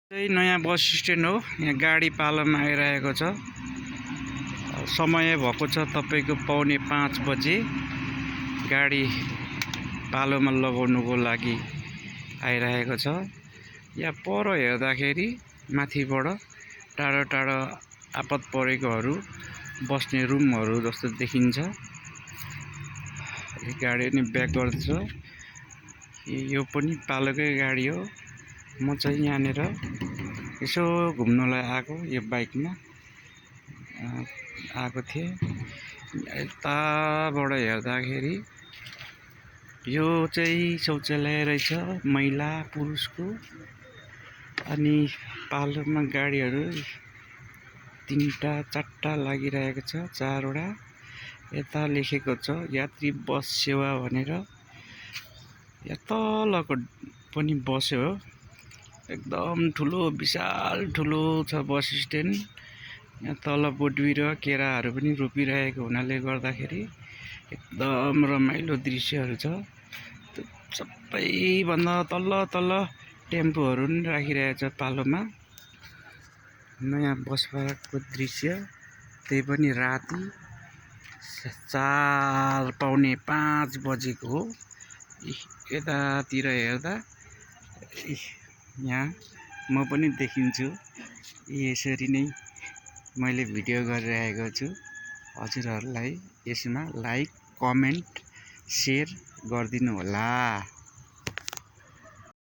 चाहिँ नयाँ bus stand हो। यहाँ गाडी पालोमा आइरहेको छ। समय भएको छ तपाईको पौने 5 बजे गाडी पालोमा लगाउनुको लागि आइरहेको छ। यहाँ पर हेर्दाखेरि माथिबाट टाढा टाढा आपत परेकोहरू बस्ने रुमहरू जस्तो देखिन्छ। गाडी नि ब्याक गर्दैछ। यो पनि पालोकै गाडी हो। म चाहिँ यहाँनिर यसो घुम्नलाई आएको यो बाइकमा आएको थिएँ। यताबाट हेर्दाखेरि यो चाहिँ शौचालय रहेछ महिला पुरुषको। अनि पालोमा गाडीहरू 3टा 4टा लागिरहेको छ, 4वटा। यता लेखेको छ यात्री बस सेवा भनेर। यहाँ तलको पनि बस हो। एकदम ठुलो विशाल ठुलो छ बस स्ट्यान्ड। यहाँ तल बोटबिरुवा केराहरू पनि रोपिरहेको हुनाले गर्दाखेरि एकदम रमाइलो दृश्यहरू छ। सबैभन्दा तल टेम्पोहरू पनि राखिरहेको छ पालोमा। नयाँ बस पार्कको दृश्य, त्यही पनि राति 4 पौने 5 बजेको हो। यतातिर हेर्दा यहाँ म पनि देखिन्छु। यसरी नै मैले भिडियो गरिरहेको छु। हजुरहरूलाई यसमा लाइक, कमेन्ट, सेयर गरिदिनु होला।